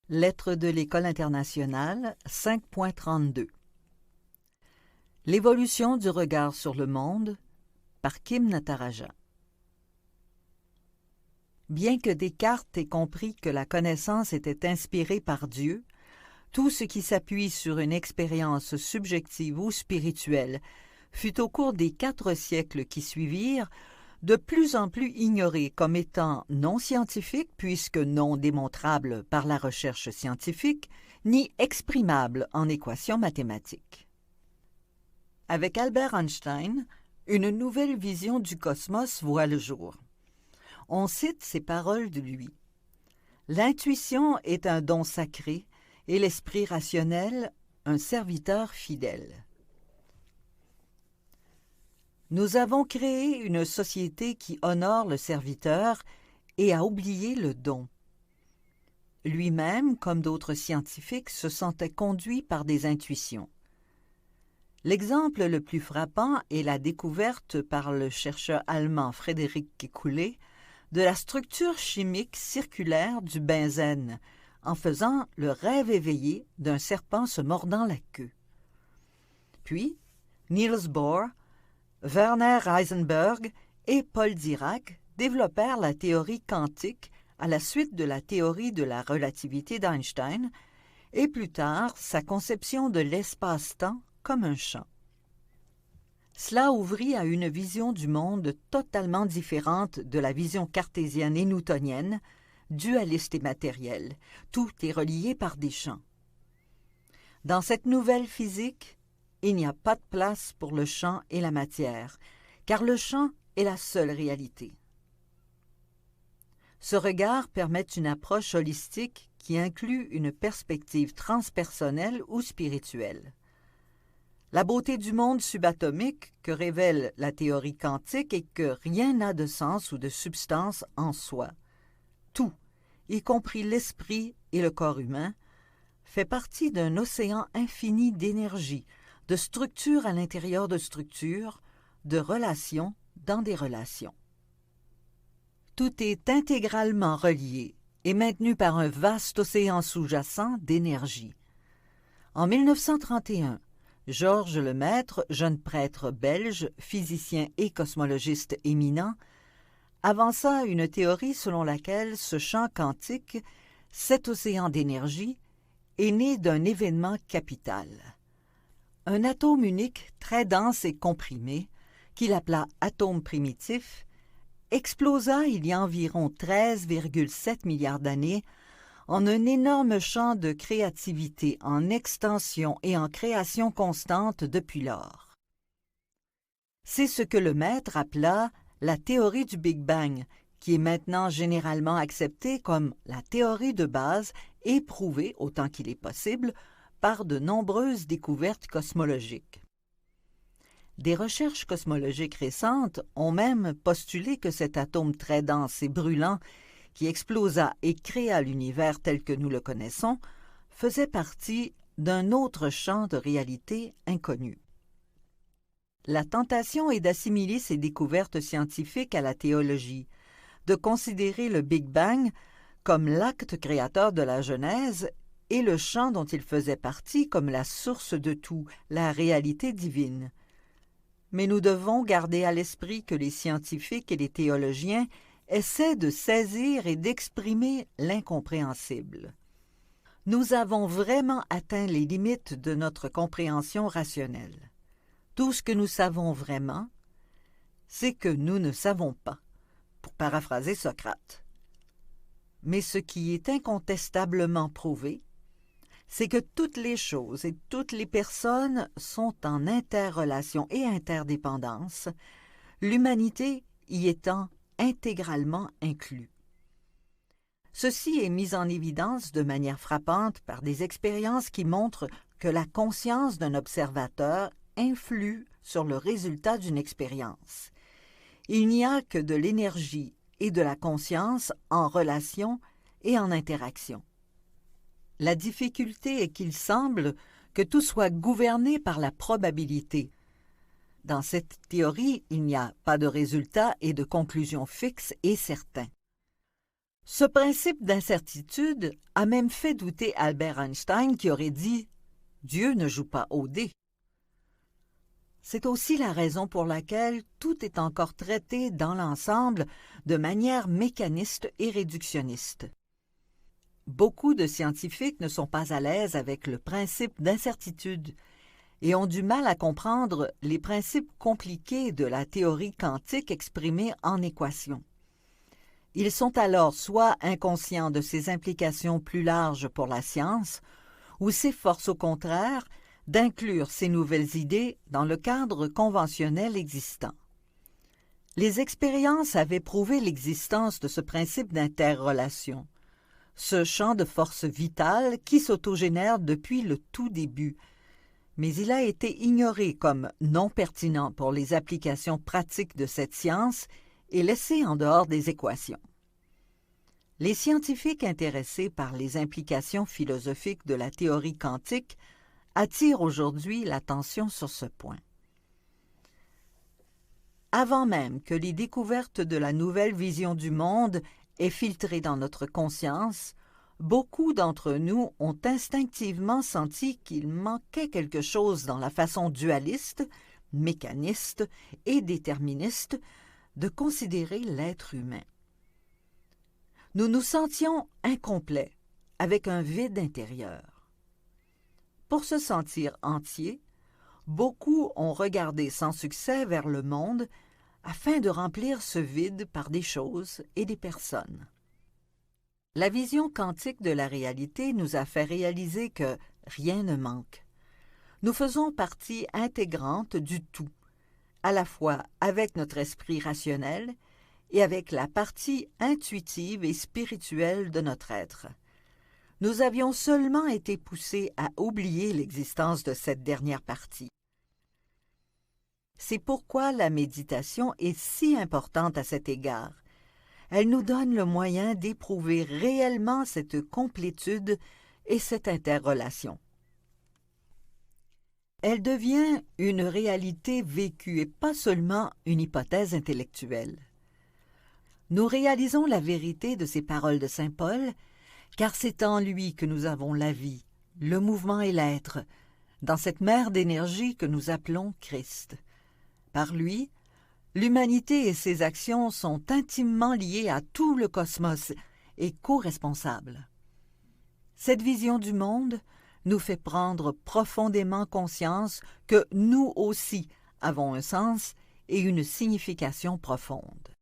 Lettre de l'École internationale 5.32 L'évolution du regard sur le monde par Kim Natarajan. Bien que Descartes ait compris que la connaissance était inspirée par Dieu, tout ce qui s'appuie sur une expérience subjective ou spirituelle fut au cours des 4 siècles qui suivirent de plus en plus ignoré comme étant non scientifique puisque non démontrable par la recherche scientifique, ni exprimable en équations mathématiques. Avec Albert Einstein, une nouvelle vision du cosmos voit le jour. On cite ces paroles de lui. « L'intuition est un don sacré et l'esprit rationnel un serviteur fidèle. » Nous avons créé une société qui honore le serviteur et a oublié le don. Lui-même, comme d'autres scientifiques, se sentait conduit par des intuitions. L'exemple le plus frappant est la découverte par le chercheur allemand Frédéric Kekulé de la structure chimique circulaire du benzène, en faisant le rêve éveillé d'un serpent se mordant la queue. Puis, Niels Bohr, Werner Heisenberg et Paul Dirac développèrent la théorie quantique à la suite de la théorie de la relativité d'Einstein et plus tard sa conception de l'espace-temps comme un champ. Cela ouvrit à une vision du monde totalement différente de la vision cartésienne et newtonienne, dualiste et matérielle. Tout est relié par des champs. Dans cette nouvelle physique, il n'y a pas de place pour le champ et la matière, car le champ est la seule réalité. Ce regard permet une approche holistique qui inclut une perspective transpersonnelle ou spirituelle. La beauté du monde subatomique que révèle la théorie quantique est que rien n'a de sens ou de substance en soi. Tout, y compris l'esprit et le corps humain, fait partie d'un océan infini d'énergie, de structures à l'intérieur de structures, de relations dans des relations. Tout est intégralement relié et maintenu par un vaste océan sous-jacent d'énergie. En 1931, Georges Lemaître, jeune prêtre belge, physicien et cosmologiste éminent, avança une théorie selon laquelle ce champ quantique, cet océan d'énergie, est né d'un événement capital. Un atome unique très dense et comprimé, qu'il appela atome primitif, explosa il y a environ 13,7 milliards d'années en un énorme champ de créativité en extension et en création constante depuis lors. C'est ce que Lemaître appela la théorie du Big Bang, qui est maintenant généralement acceptée comme la théorie de base et prouvée, autant qu'il est possible, par de nombreuses découvertes cosmologiques. Des recherches cosmologiques récentes ont même postulé que cet atome très dense et brûlant qui explosa et créa l'univers tel que nous le connaissons faisait partie d'un autre champ de réalité inconnu. La tentation est d'assimiler ces découvertes scientifiques à la théologie, de considérer le Big Bang comme l'acte créateur de la Genèse et le champ dont il faisait partie comme la source de tout, la réalité divine. Mais nous devons garder à l'esprit que les scientifiques et les théologiens essaient de saisir et d'exprimer l'incompréhensible. Nous avons vraiment atteint les limites de notre compréhension rationnelle. Tout ce que nous savons vraiment, c'est que nous ne savons pas, pour paraphraser Socrate. Mais ce qui est incontestablement prouvé, c'est que toutes les choses et toutes les personnes sont en interrelation et interdépendance, l'humanité y étant intégralement inclus. Ceci est mis en évidence de manière frappante par des expériences qui montrent que la conscience d'un observateur influe sur le résultat d'une expérience. Il n'y a que de l'énergie et de la conscience en relation et en interaction. La difficulté est qu'il semble que tout soit gouverné par la probabilité. Dans cette théorie, il n'y a pas de résultat et de conclusion fixe et certain. Ce principe d'incertitude a même fait douter Albert Einstein qui aurait dit « Dieu ne joue pas au dé ». C'est aussi la raison pour laquelle tout est encore traité dans l'ensemble de manière mécaniste et réductionniste. Beaucoup de scientifiques ne sont pas à l'aise avec le principe d'incertitude et ont du mal à comprendre les principes compliqués de la théorie quantique exprimés en équations. Ils sont alors soit inconscients de ses implications plus larges pour la science, ou s'efforcent au contraire d'inclure ces nouvelles idées dans le cadre conventionnel existant. Les expériences avaient prouvé l'existence de ce principe d'interrelation, ce champ de force vitale qui s'autogénère depuis le tout début, mais il a été ignoré comme non pertinent pour les applications pratiques de cette science et laissé en dehors des équations. Les scientifiques intéressés par les implications philosophiques de la théorie quantique attirent aujourd'hui l'attention sur ce point. Avant même que les découvertes de la nouvelle vision du monde aient filtré dans notre conscience, beaucoup d'entre nous ont instinctivement senti qu'il manquait quelque chose dans la façon dualiste, mécaniste et déterministe de considérer l'être humain. Nous nous sentions incomplets, avec un vide intérieur. Pour se sentir entiers, beaucoup ont regardé sans succès vers le monde afin de remplir ce vide par des choses et des personnes. La vision quantique de la réalité nous a fait réaliser que rien ne manque. Nous faisons partie intégrante du tout, à la fois avec notre esprit rationnel et avec la partie intuitive et spirituelle de notre être. Nous avions seulement été poussés à oublier l'existence de cette dernière partie. C'est pourquoi la méditation est si importante à cet égard. Elle nous donne le moyen d'éprouver réellement cette complétude et cette interrelation. Elle devient une réalité vécue et pas seulement une hypothèse intellectuelle. Nous réalisons la vérité de ces paroles de saint Paul, car c'est en lui que nous avons la vie, le mouvement et l'être, dans cette mer d'énergie que nous appelons Christ. Par lui, l'humanité et ses actions sont intimement liées à tout le cosmos et co-responsables. Cette vision du monde nous fait prendre profondément conscience que nous aussi avons un sens et une signification profonde.